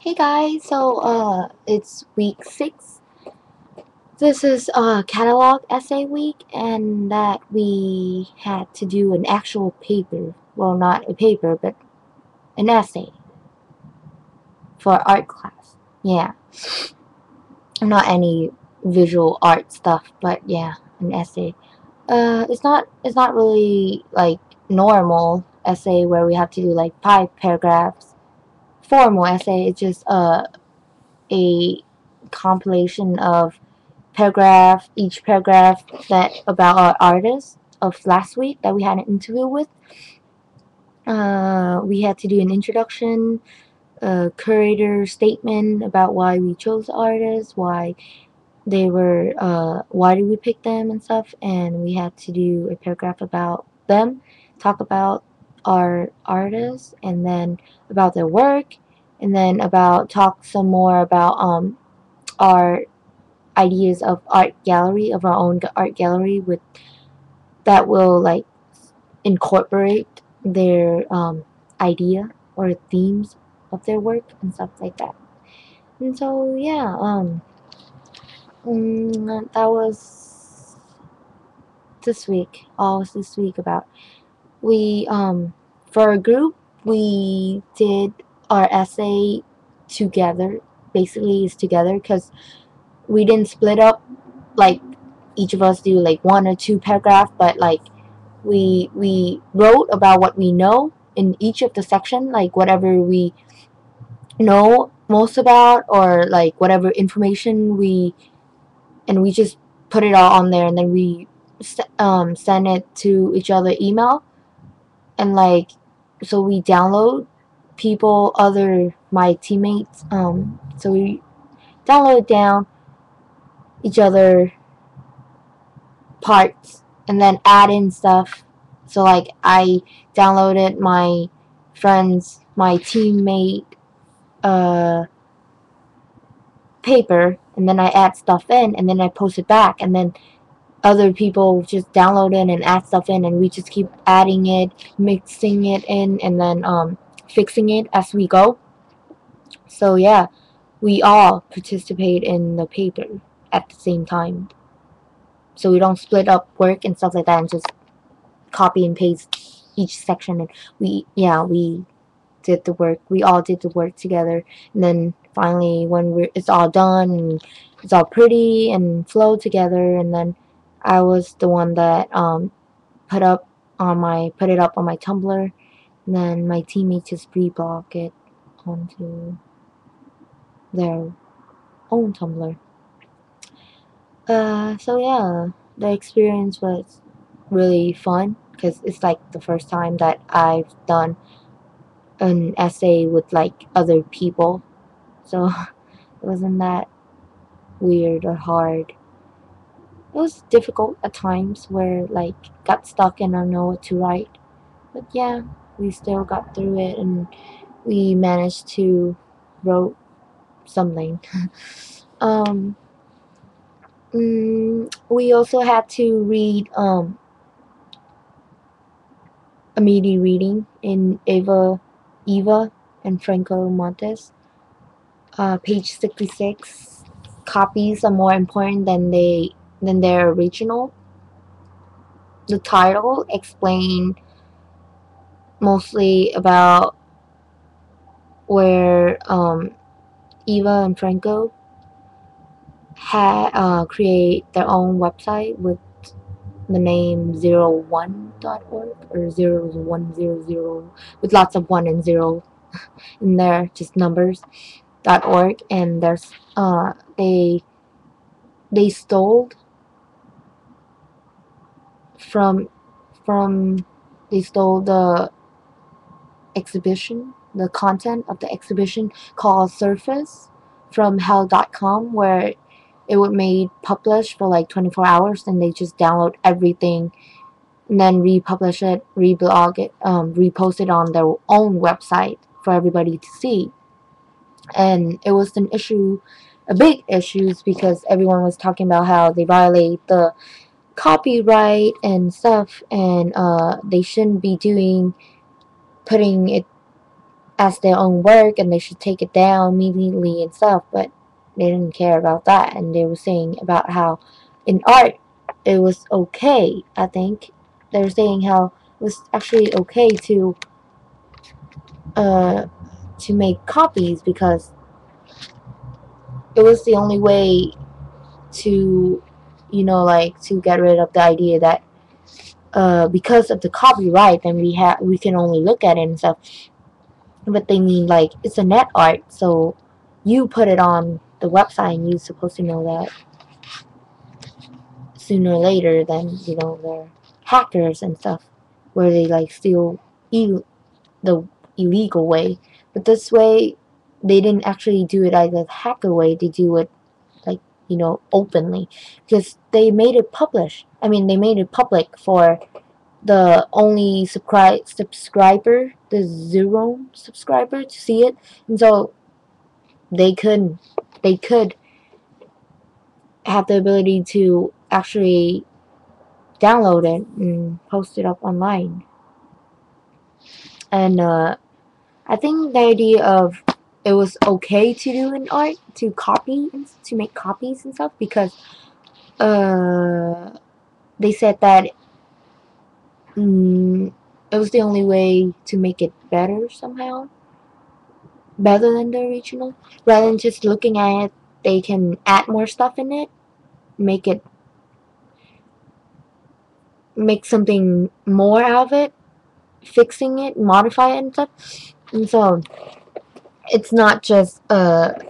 Hey guys, it's week 6. This is catalog essay week, and that we had to do an actual paper. Well, not a paper, but an essay for art class. Yeah, not any visual art stuff, but yeah, an essay. It's not really like normal essay where we have to do like 5 paragraphs. Formal essay. It's just a compilation of each paragraph that about our artist of last week that we had an interview with. We had to do an introduction, a curator statement about why we chose the artists, why did we pick them and stuff, and we had to do a paragraph about them, talk about our artists, and then about their work, and then talk some more about our ideas of our own art gallery with that will like incorporate their idea or themes of their work and stuff like that. And so yeah, that was this week. All was this week about we for a group we did our essay together. Basically, is together because we didn't split up like each of us do like 1 or 2 paragraph, but like we wrote about what we know in each of the section, like whatever we know most about, or like whatever information we just put it all on there, and then we send it to each other email, and like so we download people other my teammates, so we download down each other parts and then add in stuff. So like I downloaded my teammate paper, and then I add stuff in, and then I post it back, and then other people just download it and add stuff in, and we just keep adding it, mixing it in, and then fixing it as we go. So yeah, we all participate in the paper at the same time. So we don't split up work and stuff like that and just copy and paste each section, and we did the work. We all did the work together, and then finally when it's all done and it's all pretty and flowed together, and then I was the one that put it up on my Tumblr, and then my teammates just reblog it onto their own Tumblr. So yeah, the experience was really fun because it's like the first time that I've done an essay with like other people, so it wasn't that weird or hard. It was difficult at times where like got stuck and I don't know what to write, but yeah, we still got through it and we managed to wrote something. um, we also had to read a meaty reading in Eva and Franco Montes. Page 66. Copies are more important than their original. The title explained mostly about where Eva and Franco had create their own website with the name 01.org or 0100 with lots of 1 and 0 in there, just numbers.org, and there's they stole from from they stole the exhibition, the content of the exhibition called Surface from hell.com, where it would made published for like 24 hours, and they just download everything and then republish it, reblog it, repost it on their own website for everybody to see. And it was a big issue, because everyone was talking about how they violate the copyright and stuff, and they shouldn't be putting it as their own work and they should take it down immediately and stuff, but they didn't care about that, and they were saying about how in art it was okay. I think they were saying how it was actually okay uh to make copies because it was the only way to, you know, like to get rid of the idea that because of the copyright then we can only look at it and stuff. But they mean like it's a net art, so you put it on the website and you're supposed to know that sooner or later. Then, you know, they're hackers and stuff where they like steal the illegal way. But this way they didn't actually do it as a hacker way, they do it like, you know, openly, because they made it publish. I mean, they made it public for the only subscriber, the zero subscriber, to see it, and so they could have the ability to actually download it and post it up online. And I think the idea of it was okay to do in art to copy to make copies and stuff because uh, they said that it was the only way to make it better somehow, better than the original. Rather than just looking at it, they can add more stuff in it, make it make something more out of it, fixing it, modify it and stuff. And so it's not just an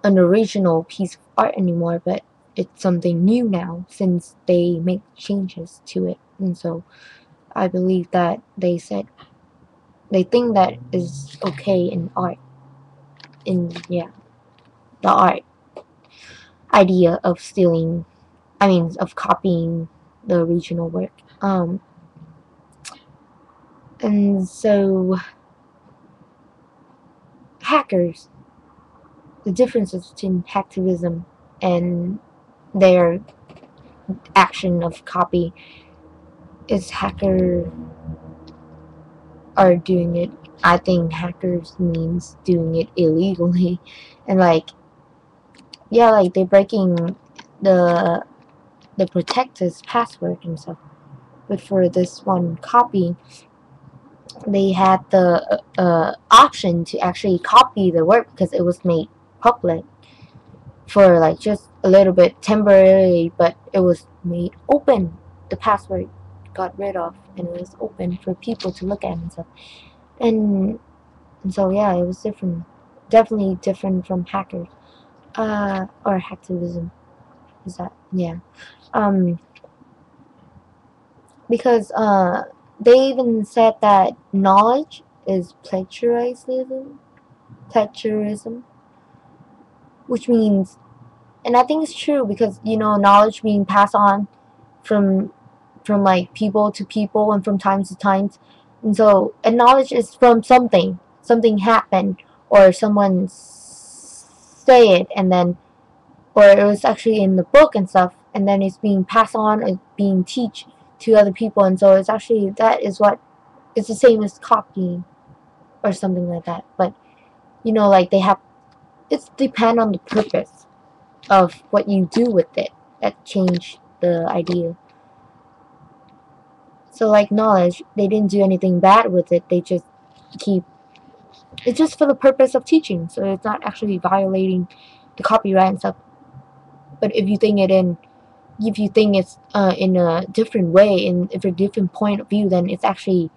original piece of art anymore, but it's something new now since they make changes to it. And so I believe that they said they think that is okay in art. In, yeah, the art idea of stealing, I mean, of copying the original work. And so hackers, the differences between hacktivism and their action of copy is hacker are doing it. I think hackers means doing it illegally, and like, yeah, like they're breaking the the protector's password and stuff. But for this one copy, they had the option to actually copy the work because it was made public for like just a little bit temporarily, but it was made open. The password got rid of, and it was open for people to look at and stuff. And so yeah, it was different, definitely different from hackers, or hacktivism. Is that, yeah? Um, because they even said that knowledge is plagiarism, which means, and I think it's true because, you know, knowledge being passed on from like people to people and from time to time, and so, and knowledge is from something happened or someone say it, and then, or it was actually in the book and stuff, and then it's being passed on and being teach to other people, and so it's actually, that is what, it's the same as copying or something like that. But, you know, like they have, it's depend on the purpose of what you do with it that changed the idea. So like knowledge, they didn't do anything bad with it, they just keep, it's just for the purpose of teaching, so it's not actually violating the copyright and stuff. But if you think it's in a different way, in a different point of view, then it's actually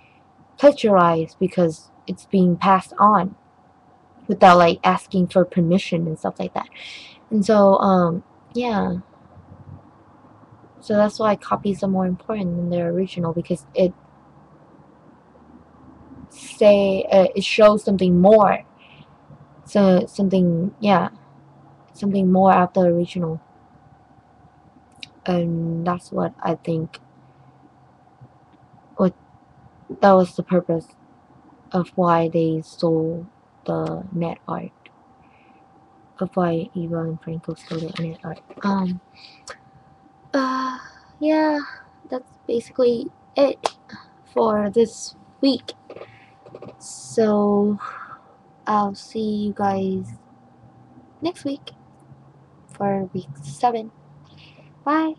plagiarized because it's being passed on without like asking for permission and stuff like that. And so yeah, so that's why copies are more important than their original, because it shows something more, so something, yeah, something more after the original. And that's what I think, what that was the purpose of why they stole the net art, of why Eva and Franco stole the net art. Uh, yeah, that's basically it for this week. So I'll see you guys next week for week 7. Bye.